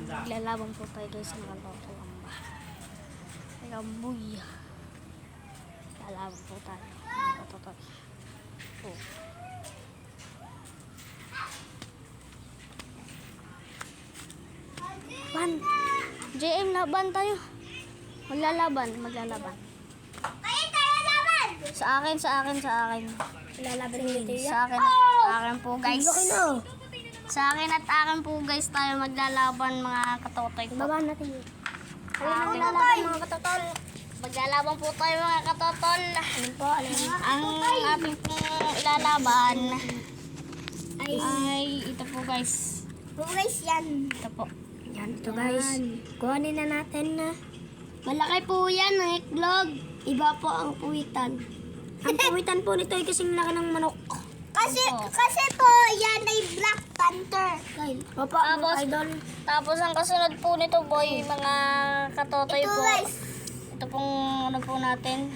Lalaban po tayo guys ng kalokamba. Ikaboy. Lalaban po tayo. Nakatotoy. Oh. Ban. JM, laban tayo. Maglalaban. Sa akin. Lalaban nito yan. Sa akin po guys. Sa akin at akin po guys tayo maglalaban mga katotoy po. Baba natin yun. Lalaban mga katotol. Maglalaban po tayo mga katotol. Alin po? Ang ating pong ilalaban ay ito po guys. Guys, yan. Ito po. Yan, ito guys. Kuhanin na natin na. Malaki po yan ng iklog. Iba po ang puwitan. Ang puwitan po nito ay kasing laki ng manok. Kasi po, yan ay Black Panther. Opo, Tapos, idol. tapos ang kasunod po nito boy, mga katotoy Ito po. guys, Ito pong ano po natin.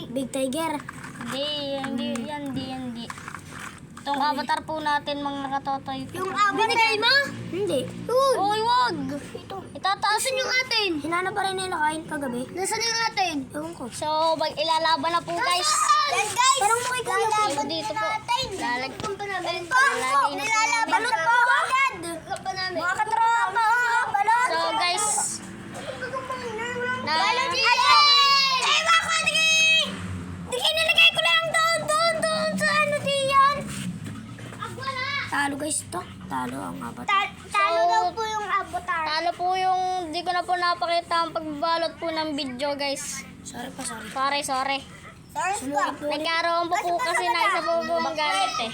Big Tiger. Hindi. Itong avatar po natin mga katotoy po. Yung binigay mo? Hindi. Uy, wag! Ito. Itataasin yung atin. Hinanap pa rin nila kain kagabi. Nasaan yung atin? Ewan ko. So, ilalaban na po guys. Yan guys! Parang mo ikaw Ito dito po. Lalagyan pa namin. Balot po agad! Mga katropa! Balot! So guys, Balot yan! Ay, bako! Di nilagay ko lang doon sa ano diyan. Talo guys to. Talo ang avatar. Talo So, daw po yung avatar. talo po yung, di ko na po napakita ang pagbabalot po ng video guys. Sorry. Sorry. Sorry po. Nagkaroon po kasi na isa po gumagamit eh.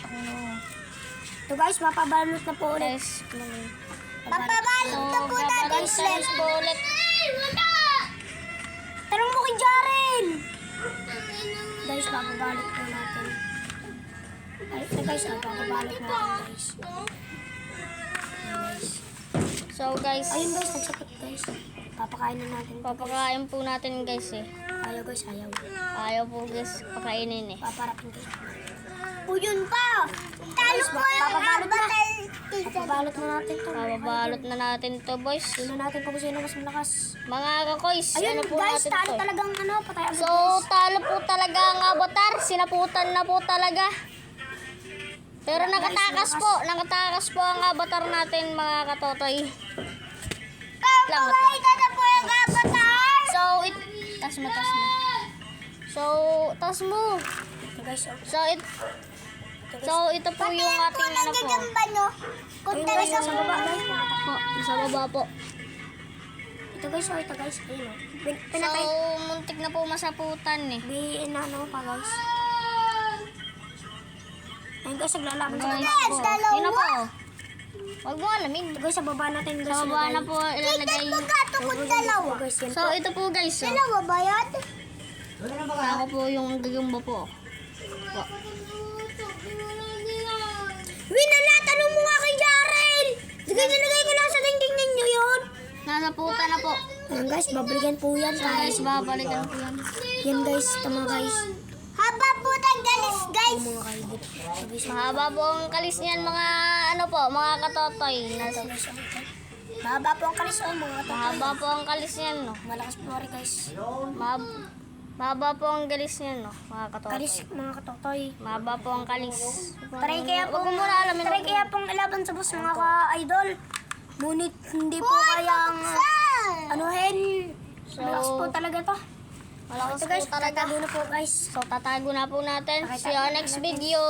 Ito guys, mapabalot na po ulit. Guys, Papabalot na po natin guys po ulit. Tanong mo kay Jaren! Guys, papabalot po natin. Ay, ito guys, papabalot natin guys. So guys, Ayun guys, nagsakit guys. Papakain na natin. papakain po natin guys eh. Ayaw guys, ayaw. Ayaw po guys, pakainin eh. Paparapin guys. O yun pa! Talo po yung avatar! Papabalot na natin to. Papabalot na natin to boys. Tingnan natin kung sino mas malakas. Mga kakoys, Ayun ano po guys, natin talo to? talagang ano, patay agad So, guys. talo po talaga ang avatar. Sinaputan na po talaga. Pero nakatakas po ang avatar natin mga katotoy. Lang. Ito na po yung avatar! So, tas mo. So, tas mo. Ito guys, oh. So, ito po yung ating ano po. no? Kung Ayun, talaga guys, sa baba guys. Po, sa baba po. Ito guys, oh, ito guys. Ayun, oh. So, Pinatay. muntik na po masaputan eh. Ano pa guys. Ayun guys, naglalaban sa Guys baba. po. Yun na po. Huwag mo alamin. Ito guys, sa baba natin guys. Sa baba na po ilalagay. Dalawa. Guys, yan So, ito po guys. So, Dalawa ba yan? ako po yung gagamba po. Winala, tanong mo nga kay Jaren! Nilagay ko lang sa dingding ninyo yun. Nasa puta na po. Ayan guys, babalikan po yan. So guys, babalikan ko yan. Yan guys, tama guys. Haba po ng galis guys. Mga kaibit. Mahaba po ang kalis niyan mga ano po, mga katotoy. Mahaba po ang kalis oh, mga tatay. Mahaba po ang kalis niyan, no. Malakas po rin guys. Mahaba po ang kalis niyan, no, mga katotoy. Kalis mga katotoy. Mahaba po ang kalis. Try kaya Wag mo muna alamin. Try kaya pong ilaban sa boss mga ka-idol. Ngunit hindi po kayang anuhin. Malakas po talaga to. Malakas Ito guys, po talaga. tatago na po guys. So, tatago na po natin. See you next video.